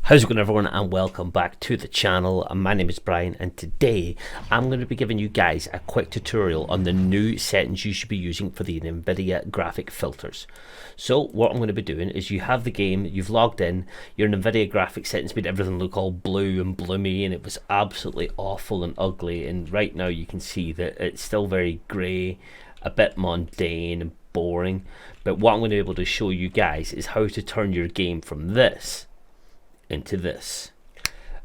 How's it going, everyone, and welcome back to the channel. My name is Brian, and today I'm going to be giving you guys a quick tutorial on the new settings you should be using for the Nvidia graphic filters. So what I'm going to be doing is, you have the game, you've logged in, your Nvidia graphic settings made everything look all blue and bloomy, and it was absolutely awful and ugly, and right now you can see that it's still very grey, a bit mundane and boring. But what I'm going to be able to show you guys is how to turn your game from this into this.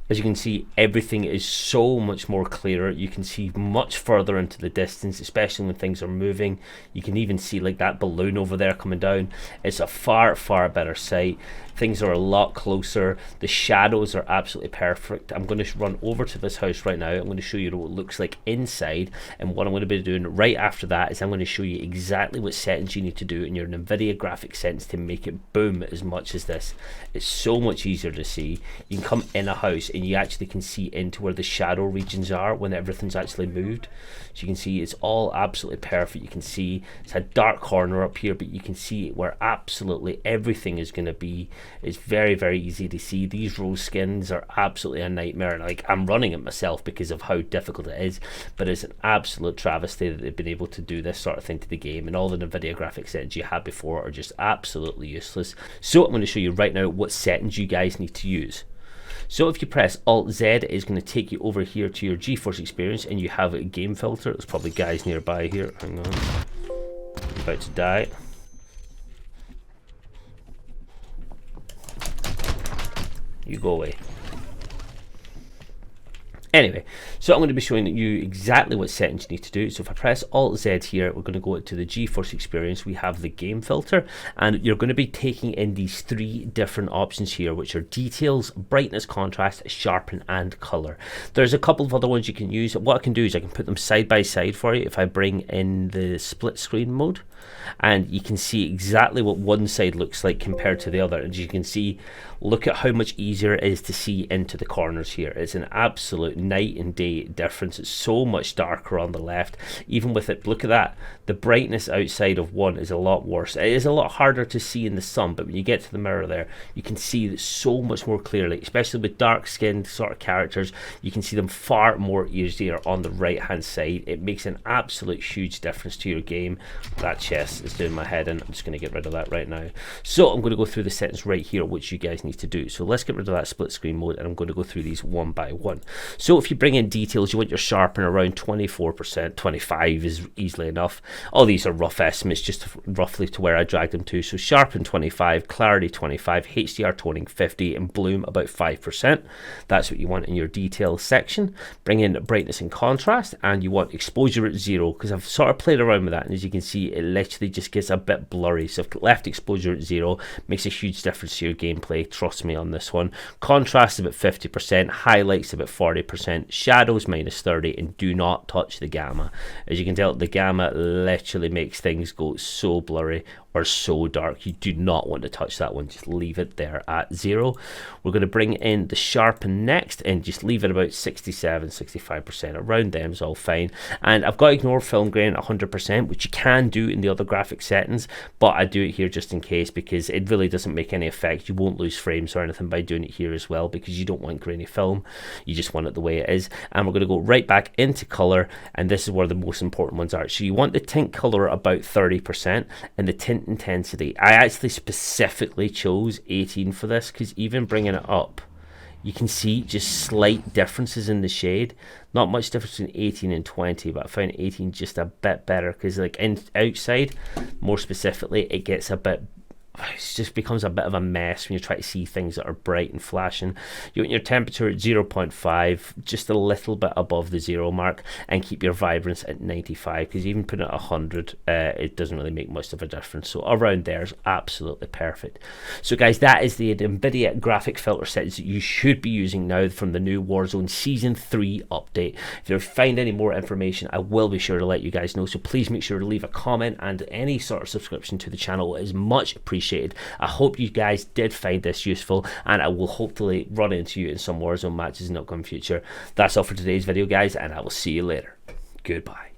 As you can see, everything is so much more clearer. You can see much further into the distance, especially when things are moving. You can even see like that balloon over there coming down. It's a far better sight. Things are a lot closer. The shadows are absolutely perfect. I'm going to run over to this house right now. I'm going to show you what it looks like inside, and what I'm going to be doing right after that is I'm going to show you exactly what settings you need to do in your Nvidia graphic settings to make it boom as much as this. It's so much easier to see. You can come in a house and you actually can see into where the shadow regions are when everything's actually moved. So you can see it's all absolutely perfect. You can see it's a dark corner up here, but you can see where absolutely everything is going to be. It's very easy to see. These rose skins are absolutely a nightmare. Like, I'm running it myself because of how difficult it is, but it's an absolute travesty that they've been able to do this sort of thing to the game, and all the Nvidia graphic settings you had before are just absolutely useless. So I'm going to show you right now what settings you guys need to use. So if you press Alt Z, it's going to take you over here to your Geforce experience, and you have a game filter. There's probably guys nearby here. Hang on. I'm about to die. You go away. Anyway, so I'm going to be showing you exactly what settings you need to do. So if I press Alt Z here, we're going to go to the Geforce experience. We have the game filter, and you're going to be taking in these three different options here, which are details, brightness, contrast, sharpen, and color. There's a couple of other ones you can use. What I can do is I can put them side by side for you if I bring in the split screen mode, and you can see exactly what one side looks like compared to the other. As you can see, look at how much easier it is to see into the corners here. It's an absolute night and day difference. It's so much darker on the left. Even with it, look at that, the brightness outside of one is a lot worse. It is a lot harder to see in the sun, but when you get to the mirror there, you can see that so much more clearly, especially with dark skinned sort of characters. You can see them far more easier on the right hand side. It makes an absolute huge difference to your game. That chest is doing my head in. I'm just going to get rid of that right now. So I'm going to go through the settings right here, which you guys need to do. So let's get rid of that split screen mode, and I'm going to go through these one by one. So if you bring in details, you want your sharpen around 24%, 25 is easily enough. All these are rough estimates, just roughly to where I dragged them to. So sharpen 25, clarity 25, HDR toning 50, and bloom about 5%. That's what you want in your details section. Bring in brightness and contrast, and you want exposure at 0, because I've sort of played around with that, and as you can see, it literally just gets a bit blurry. So if left exposure at 0, makes a huge difference to your gameplay. Trust me on this one. Contrast about 50%, highlights about 40%, shadows minus 30, and do not touch the gamma. As you can tell, the gamma literally makes things go so blurry or so dark. You do not want to touch that one. Just leave it there at 0. We're going to bring in the sharpen next, and just leave it about 67-65%. Around them is all fine. And I've got to ignore film grain at 100%, which you can do in the other graphic settings, but I do it here just in case, because it really doesn't make any effect. You won't lose frames or anything by doing it here as well, because you don't want grainy film. You just want it the way it is. And we're going to go right back into color, and this is where the most important ones are. So you want the tint color about 30%, and the tint intensity, I actually specifically chose 18 for this, because even bringing it up, you can see just slight differences in the shade. Not much difference between 18 and 20, but I found 18 just a bit better, because like outside, more specifically, it gets a bit, it just becomes a bit of a mess when you try to see things that are bright and flashing. You want your temperature at 0.5, just a little bit above the 0 mark, and keep your vibrance at 95, because even putting it at 100, it doesn't really make much of a difference. So around there is absolutely perfect. So guys, that is the Nvidia graphic filter settings that you should be using now from the new Warzone Season 3 update. If you find any more information, I will be sure to let you guys know, so please make sure to leave a comment, and any sort of subscription to the channel is much appreciated. I hope you guys did find this useful, and I will hopefully run into you in some Warzone matches in the upcoming future. That's all for today's video, guys, and I will see you later. Goodbye.